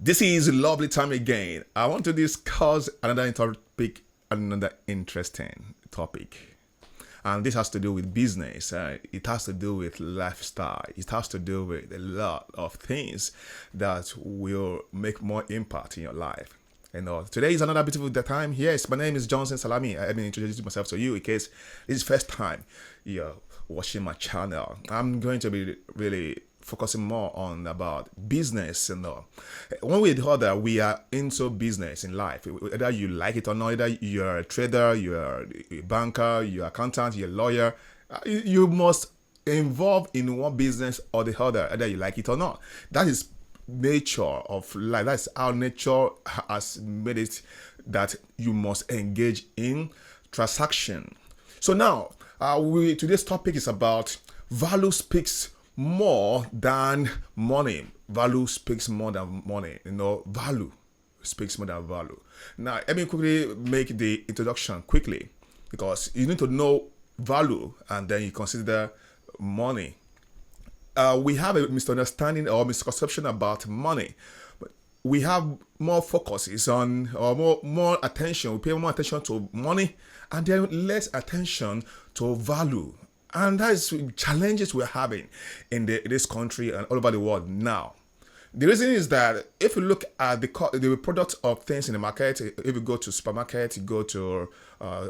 This is a lovely time again. I want to discuss another topic, another interesting topic. And this has to do with business. It has to do with lifestyle. It has to do with a lot of things that will make more impact in your life. Today is another beautiful time. Yes, my name is Johnson Salami. I've been introducing myself to you in case this is first time you're watching my channel. I'm going to be really focusing more on about business. One way or the other, we are into business in life. Whether you like it or not, either you're a trader, you're a banker, you're an accountant, you're a lawyer, you must involve in one business or the other, whether you like it or not. That is nature of life. That's how nature has made it that you must engage in transaction. So now, today's topic is about value speaks more than money. Value speaks more than money. Value speaks more than value. Now, let me quickly make the introduction quickly because you need to know value and then you consider money. We have a misunderstanding or misconception about money. But we have more focuses on or more attention. We pay more attention to money and then less attention to value. And that is challenges we're having in this country and all over the world now. The reason is that if you look at the product of things in the market, if you go to supermarket, you go to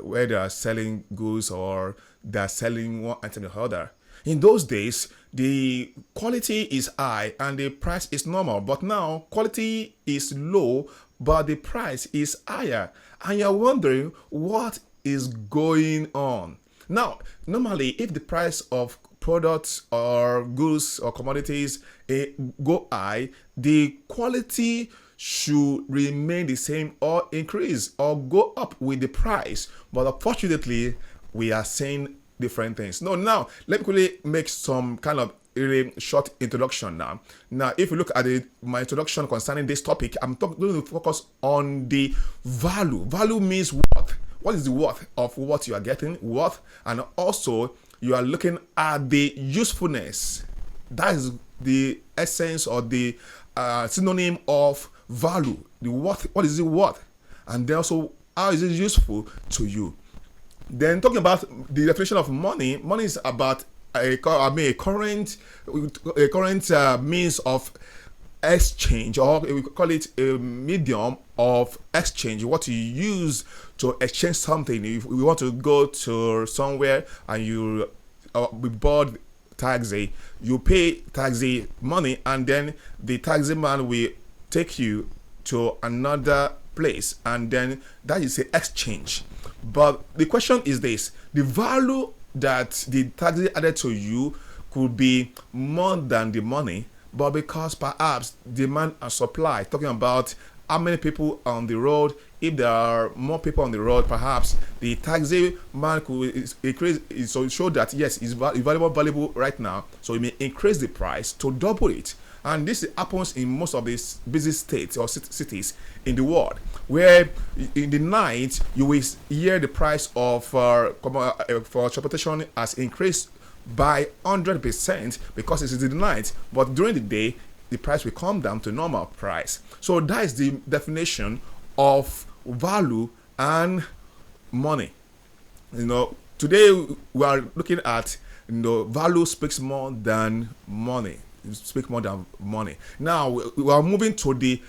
where they are selling goods or they are selling one item or the other. In those days, the quality is high and the price is normal. But now, quality is low, but the price is higher. And you're wondering what is going on. Now, normally, if the price of products or goods or commodities go high, the quality should remain the same or increase or go up with the price. But unfortunately, we are seeing different things. Now, let me quickly make some kind of really short introduction now. Now, if you look at my introduction concerning this topic, I'm going to focus on the value. Value means what? What is the worth of what you are getting? Worth, and also you are looking at the usefulness. That is the essence or the synonym of value. The worth. What is it worth? And then also how is it useful to you? Then talking about the definition of money. Money is about a current means of exchange, or we call it a medium of exchange, what you use to exchange something. If we want to go to somewhere and you we board taxi, you pay taxi money and then the taxi man will take you to another place, and then that is an exchange. But the question is this: the value that the taxi added to you could be more than the money, but because perhaps demand and supply, talking about how many people on the road, if there are more people on the road, perhaps the taxi man could increase, so show that yes, it's valuable right now, so it may increase the price to double it. And this happens in most of these busy states or cities in the world, where in the night you will hear the price of for transportation has increased by 100% because it is in the night, but during the day the price will come down to normal price. So that is the definition of value and money. Today we are looking at value speaks more than money. Speak more than money. Now we are moving to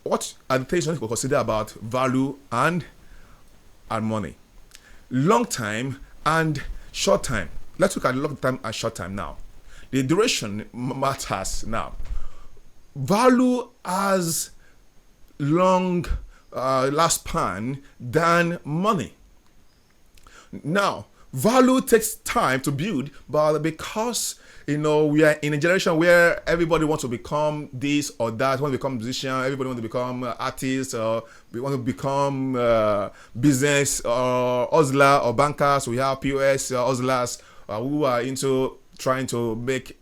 what are the things we consider about value and money. Long time and short time. Let's look at long time and short time now. The duration matters now. Value has long lifespan than money. Now, value takes time to build, but because we are in a generation where everybody wants to become this or that, want to become musician, everybody wants to become artist, or we want to become business or hustler or bankers. We have POS hustlers who are into trying to make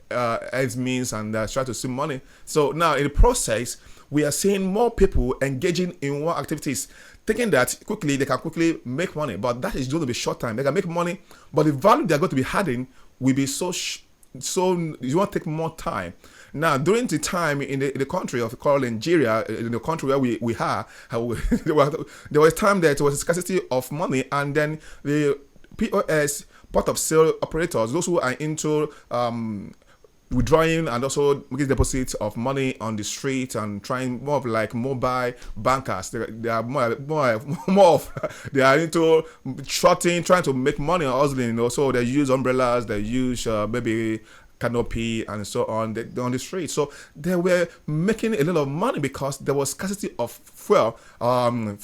ends means and try to see money. So now in the process, we are seeing more people engaging in one activities, thinking that they can quickly make money, but that is going to be short time. They can make money, but the value they are going to be adding will be so you want to take more time. Now, during the time in the country of called Nigeria, in the country where we are, there was time that there was a scarcity of money, and then the POS, point of sale operators, those who are into withdrawing and also making deposits of money on the street and trying more of like mobile bankers. They are more of they are into shorting, trying to make money or hustling. So they use umbrellas, they use maybe canopy and so on on the street. So they were making a lot of money because there was scarcity of fuel, and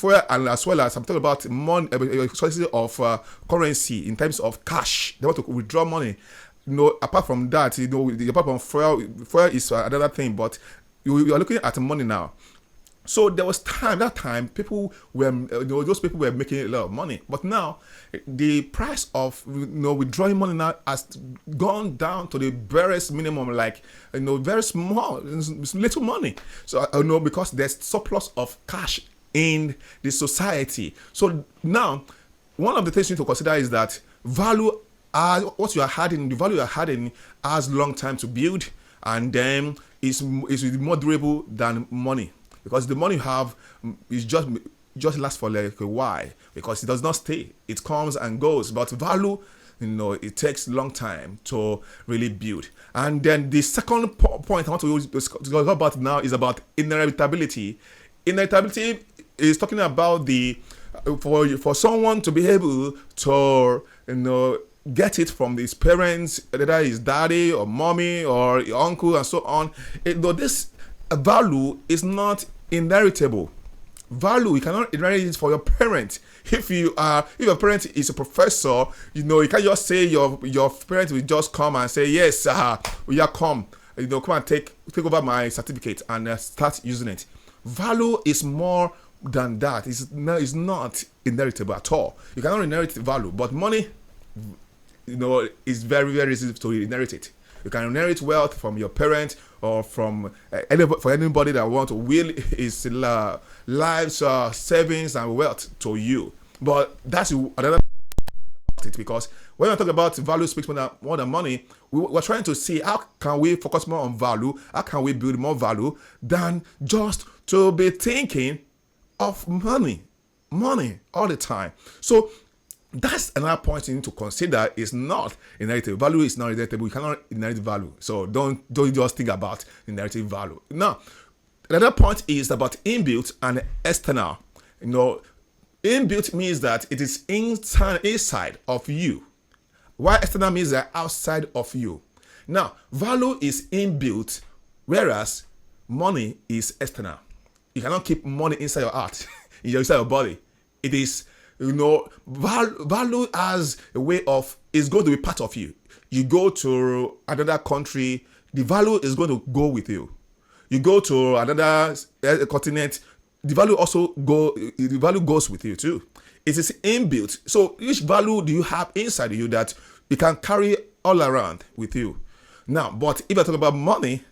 as well as I'm talking about money, scarcity of currency in terms of cash. They want to withdraw money. Apart from that, apart from fuel is another thing, but you are looking at money now. So there was that time people were, those people were making a lot of money. But now, the price of, withdrawing money now has gone down to the barest minimum, like, very small, little money. So, because there's surplus of cash in the society. So now, one of the things you need to consider is that value, what you are adding, the value you are adding has long time to build, and then is more durable than money, because the money you have is just lasts for like a while, because it does not stay, it comes and goes. But value, it takes long time to really build. And then the second point I want to talk about now is about inheritability. Inheritability is talking about for someone to be able to get it from his parents, whether his daddy or mommy or your uncle and so on. This value is not inheritable. Value, you cannot inherit it for your parent. If your parent is a professor, you can't just say your parent will just come and say, yes, come and take over my certificate and start using it. Value is more than that. It's not inheritable at all. You cannot inherit value, but money, it's very, very easy to inherit it. You can inherit wealth from your parents or from anybody that want to will his lives, savings, and wealth to you. But that's another it, because when we talk about value speaks more than money, we're trying to see how can we focus more on value, how can we build more value than just to be thinking of money all the time. So that's another point you need to consider. Is not inheritable. Value is not inheritable. You cannot inherit value. So don't just think about inheriting value. Now, another point is about inbuilt and external. Inbuilt means that it is inside of you, while external means that outside of you. Now, value is inbuilt, whereas money is external. You cannot keep money inside your heart, inside your body. It is, value as a way of, is going to be part of you. You go to another country, the value is going to go with you. You go to another continent, the value goes with you too. It is inbuilt. So which value do you have inside you that you can carry all around with you? Now, but if I talk about money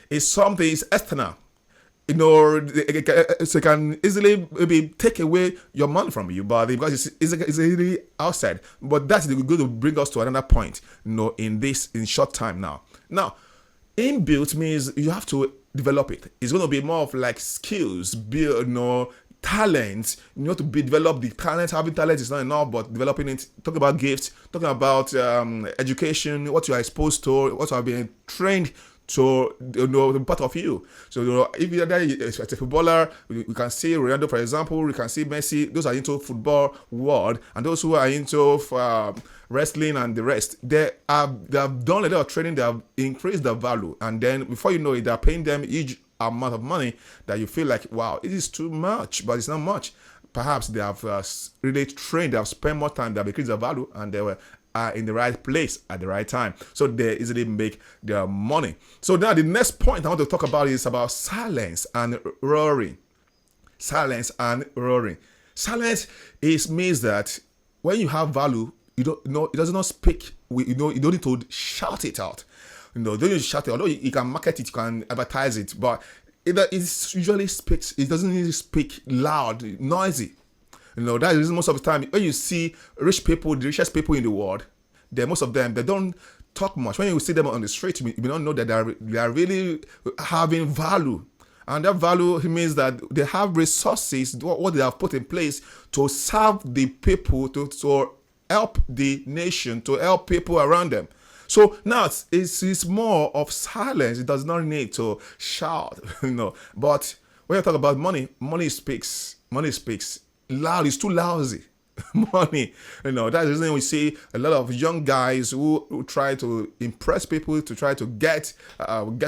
is something is external. So it can easily maybe take away your money from you, but because it's easily outside. But that's going to bring us to another point, in short time now. Now, inbuilt means you have to develop it. It's going to be more of like skills, build, talent. You have to develop the talent. Having talent is not enough, but developing it. Talking about gifts, talking about education, what you are exposed to, what you have been trained to, the part of you. So if you're a footballer, we can see Ronaldo, for example. We can see Messi. Those are into football world, and those who are into wrestling and the rest, they have done a lot of training. They have increased their value, and then before you know it, they are paying them huge amount of money that you feel like, wow, it is too much, but it's not much. Perhaps they have really trained. They have spent more time. They have increased their value, and they were in the right place at the right time, so they easily make their money. So now the next point I want to talk about is about silence and roaring. Silence means that when you have value, it does not speak. You don't need to shout it out. Don't need to shout it. Although you can market it, you can advertise it, but it usually speaks. It doesn't need to speak loud, noisy. That is most of the time when you see rich people, the richest people in the world, most of them, they don't talk much. When you see them on the street, you may not know that they are really having value. And that value means that they have resources, what they have put in place to serve the people, to help the nation, to help people around them. So now it's more of silence. It does not need to shout, But when you talk about money, money speaks. Money speaks loud. It's too lousy. Money, that's the reason we see a lot of young guys who try to impress people, to try to get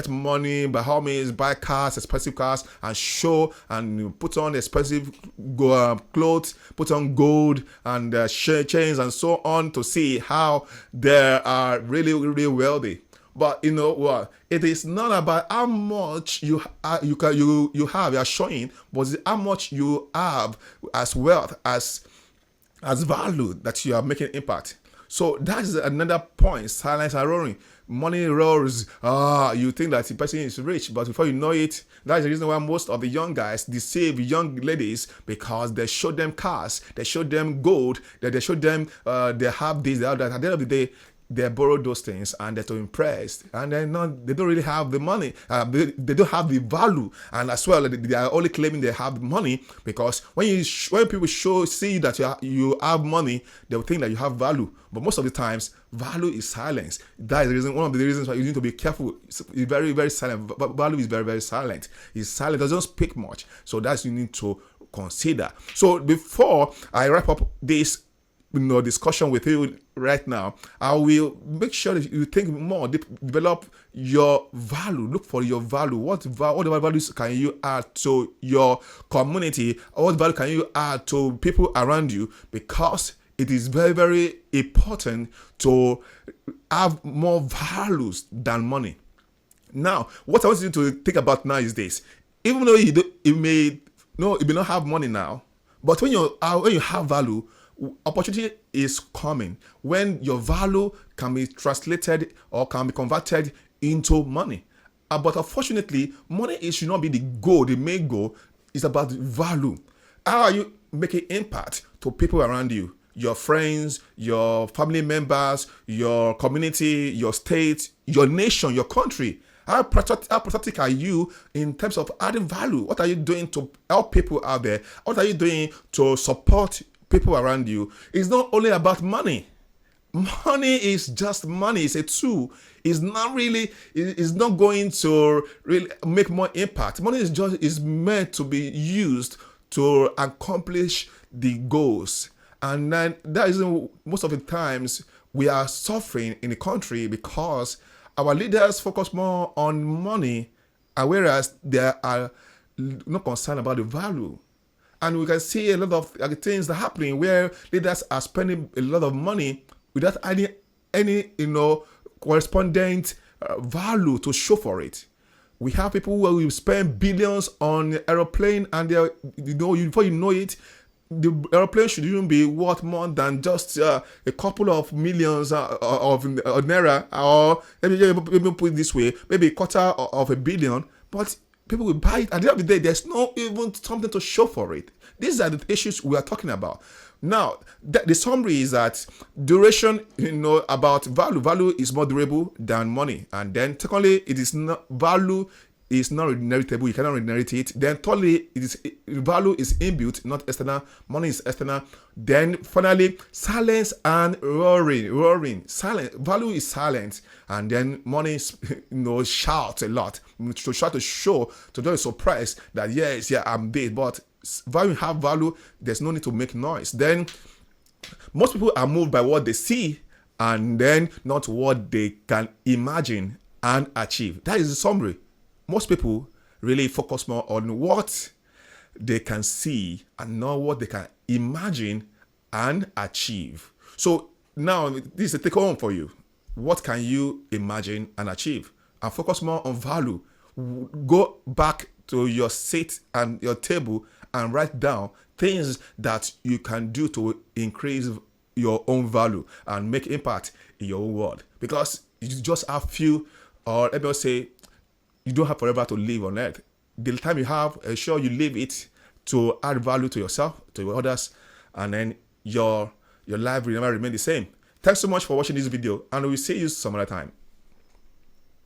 money, by all means buy cars, expensive cars, and show and put on expensive clothes, put on gold and chains and so on, to see how they are really, really wealthy. But you know what? It is not about how much you have, you are showing, but it's how much you have as wealth, as value, that you are making impact. So that is another point. Silence and roaring. Money roars. You think that the person is rich, but before you know it, that is the reason why most of the young guys deceive young ladies, because they show them cars, they show them gold, they show them they have this, they have that. At the end of the day, they borrow those things and they're too impressed, and they don't really have the money. They don't have the value, and as well they are only claiming they have the money, because when people see that you have money, they will think that you have value. But most of the times, value is silence. That is the reason. One of the reasons why you need to be careful. It's very, very silent. Value is very, very silent. It's silent. It doesn't speak much. So that's you need to consider. So before I wrap up this discussion with you right now, I will make sure that you think more, develop your value. Look for your value. What values can you add to your community? What value can you add to people around you? Because it is very, very important to have more values than money. Now, what I want you to think about now is this: even though you may not have money now, but when you have value, opportunity is coming when your value can be translated or can be converted into money. But unfortunately, money should not be the goal, the main goal. It's about value. How are you making impact to people around you? Your friends, your family members, your community, your state, your nation, your country. How patriotic are you in terms of adding value? What are you doing to help people out there? What are you doing to support people around you? It's not only about money. Money is just money. It's a tool. It's not going to really make more impact. Money is meant to be used to accomplish the goals. And then that is most of the times we are suffering in the country, because our leaders focus more on money, whereas they are not concerned about the value. And we can see a lot of things that are happening where leaders are spending a lot of money without any correspondent value to show for it. We have people who will spend billions on aeroplane, and before you know it, the aeroplane should even be worth more than just a couple of millions of naira, or maybe put it this way, maybe a quarter of a billion. But people will buy it. At the end of the day, there's no even something to show for it. These are the issues we are talking about. Now, the summary is that duration, about value. Value is more durable than money. And then secondly, value is not inheritable. You cannot inherit it. Then thirdly, value is inbuilt, not external. Money is external. Then finally, silence and roaring. Silence. Value is silent, and then money shouts a lot to try to show, to do a surprise that yes, I'm this. But value have value. There's no need to make noise. Then most people are moved by what they see, and then not what they can imagine and achieve. That is the summary. Most people really focus more on what they can see and not what they can imagine and achieve. So now this is a take home for you. What can you imagine and achieve? And focus more on value. Go back to your seat and your table and write down things that you can do to increase your own value and make impact in your own world. Because you just have few, or let me say, you don't have forever to live on earth. The time you have, sure you live it to add value to yourself, to others, and then your life will never remain the same. Thanks so much for watching this video, and we'll see you some other time.